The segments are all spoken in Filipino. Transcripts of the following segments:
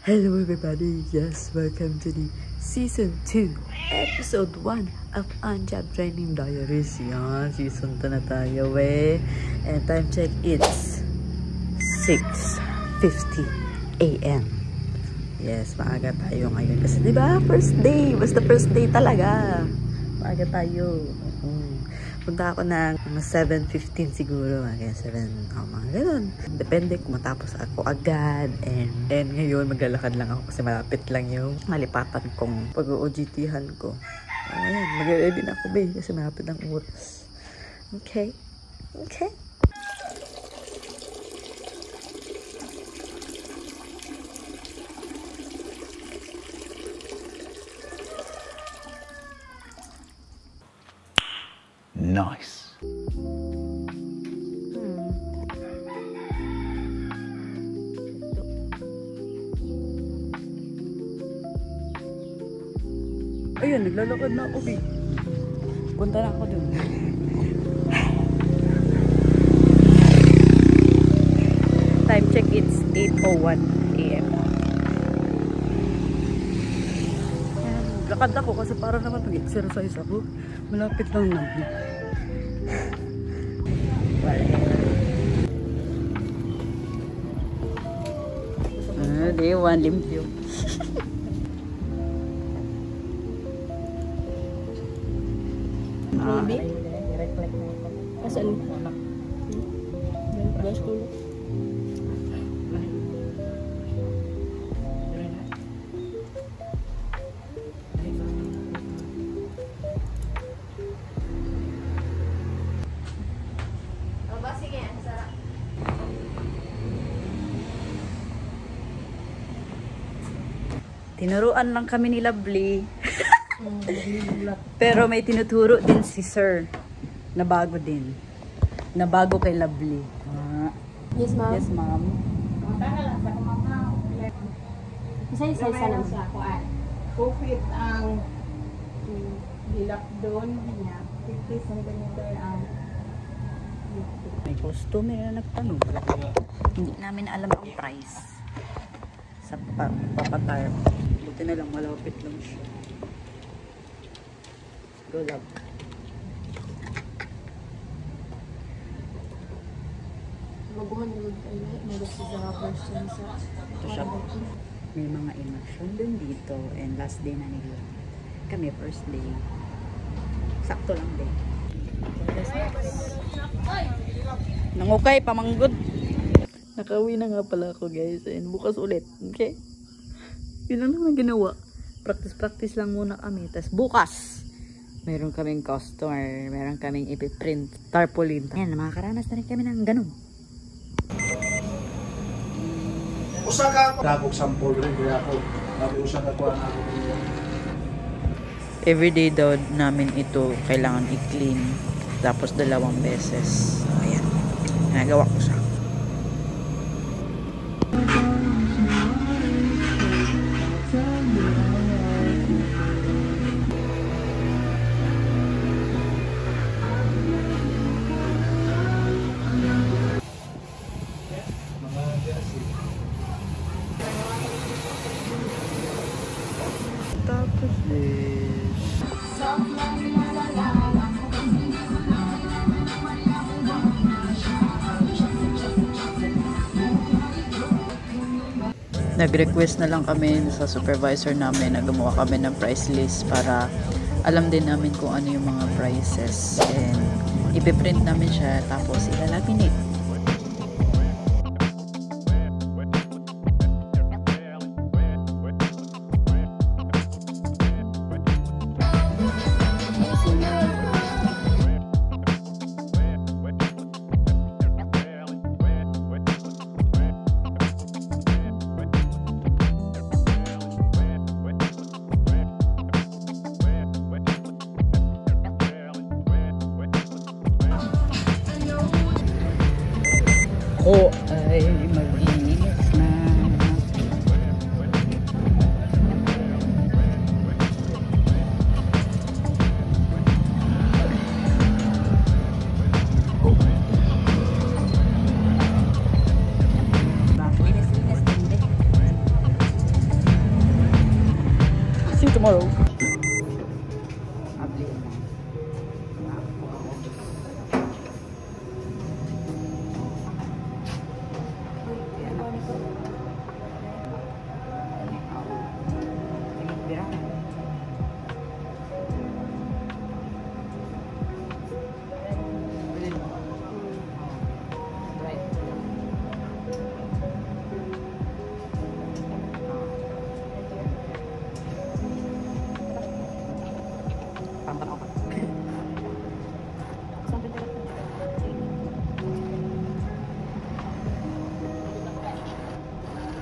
Hello everybody, yes, welcome to the Season 2, Episode 1 of On-Job Training Diaries. Yan, Season 2 na tayo and time check, it's 6:50 AM. Yes, maaga tayo ngayon kasi diba, first day, basta first day talaga. Maaga tayo. Punta ako ng 7:15 siguro, mga 7, mga ganun. Depende kung matapos ako agad. And ngayon, maglalakad lang ako kasi malapit lang yung malipatan kong pag-OJT-han ko. Ayan, mag-ready na ako, babe, kasi malapit ang oras. Okay? Okay? Nice. Ayun, naglalakad na ako, babe. Punta na ako dun. Time check, it's 8:01 AM. Lakad ako kasi para naman mag-exercise ako. Malapit lang naman. Day 1, limpyo. Baby? Asan? Gas ko. Tinuruan lang kami ni Lovely. Pero may tinuturo din si Sir na bago din. Na bago kay Lovely. Yes, ma'am. Yes, ma'am. Isa-isa lang sa kuan. Kufit ang dilak doon niya. 50 cm ang May customer na nagtanong. Hindi namin alam ang price sa papatar. Buti na lang, malapit lang siya. Go, love. Mabuhan mo tayo. Mag-gusto sa version sa Ito siya. May mga immersion din dito. And last day na nila. Kami, first day. Sakto lang din. Nangukay, pamanggod. Nakauwi na nga pala ako, guys. And bukas ulit. Okay? Yun lang naman ginawa. Practice lang muna kami. Tapos bukas, meron kaming customer. Meron kaming ipiprint. Tarpaulin. Ayan, makakaranas na rin kami ng ganun. Usa ka dagog sampol rin kaya ako. Sabi usa ka kuha na ako. Everyday daw namin ito kailangan i-clean. Tapos 2 beses. Ayan. Nagawa ko siya. Tapos nag-request na lang kami sa supervisor namin na gumawa kami ng price list para alam din namin kung ano yung mga prices, and ipiprint namin siya tapos ilalaminate. tomorrow.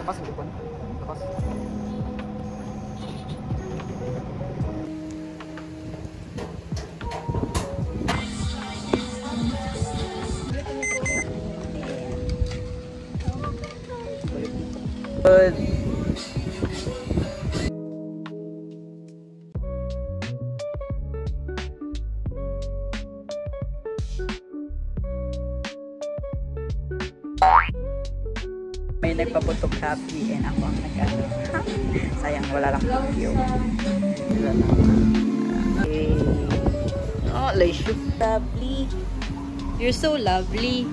Tapos hipon. Tapos. Good. May nagpaputok happy and ako ang nag-ano. Sayang wala lang video. Wala lang. Okay. Oh, Laishu. Lovely. You're so lovely.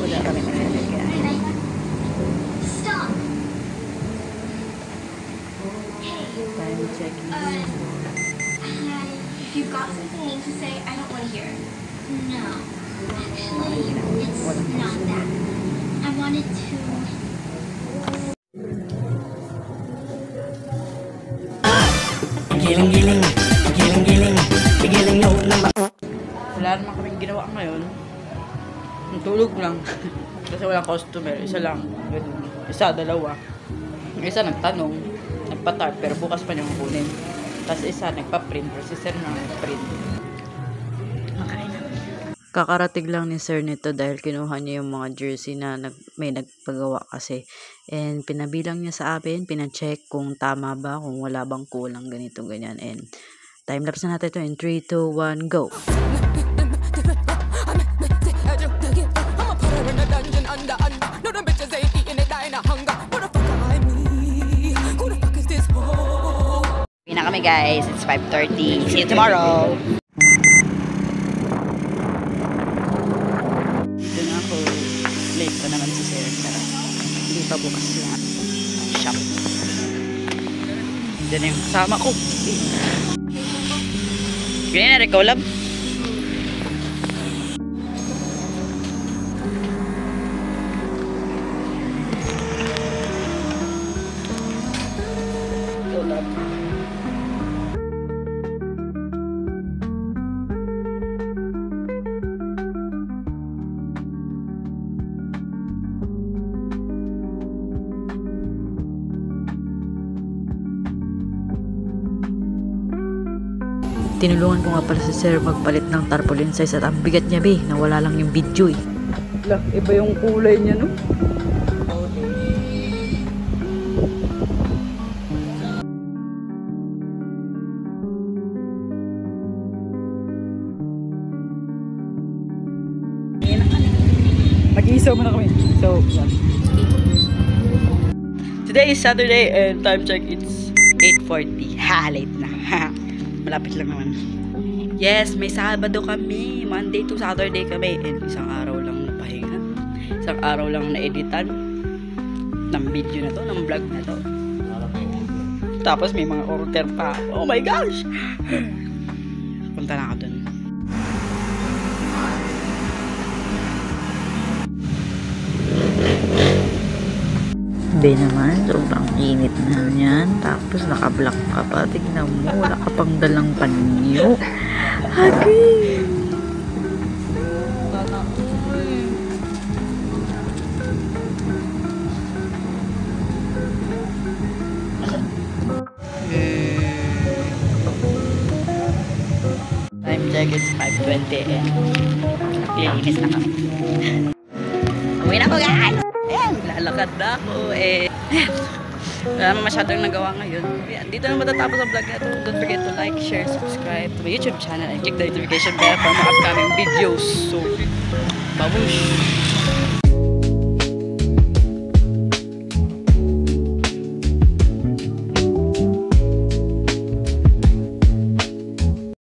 Wala kami nalilagyan. Time checking. If you've got something mean to say, I don't want to hear it. No. Actually, it's not that. I wanted to... Giling-giling. Giling-giling. Giling no naman. Wala naman kaming ginawa ngayon. Tulog lang. Kasi walang customer. Isa lang. Isa, dalawa. Yung isa nagtanong. Nagpa-type pero bukas pa niyang kunin. Tapos isa nagpa-print. Pero si sir na nag-print. Kakarating lang ni sir nito dahil kinuha niya yung mga jersey na may nagpagawa kasi. And pinabilang niya sa amin. Pina-check kung tama ba. Kung wala bang kulang ganito ganyan. And time-lapse na natin ito in 3, 2, 1, go! Uwi na kami guys, it's 5:30. See you tomorrow! Dito na ako. Late pa naman si Sir. Hindi pa bukas lahat. Shop. Dito na yung kasama ko. Ganyan na, ikaw lab. Tinulungan ko nga pala si Sir magpalit ng tarpaulin size at ang bigat niya be, nawala lang yung video eh. Iba yung kulay niya no? Mag-iisaw mo na kami. So, yeah. Today is Saturday and time check it's 8:40. Ha, late na. Malapit lang naman. Yes, may Sabado kami. Monday to Saturday kami. And isang araw lang napahinga. Isang araw lang na-editan ng video na to, ng vlog na to. Tapos may mga order pa. Oh my gosh! Punta na ako dun. Grabe naman, sobrang init na yan. Tapos naka-block ka pa. Tignan mo, wala ka pang dalang panyo. Hagi! Time check, it's 5:20 and naglilinis na kami. Uwi na ko, guys! Ayan, lalakad na ako eh. Wala naman masyadong nagawa ngayon. Ayan, dito na matatapos ang vlog na ito. Don't forget to like, share, subscribe to my YouTube channel and click the notification bell for mga upcoming videos. So, babush!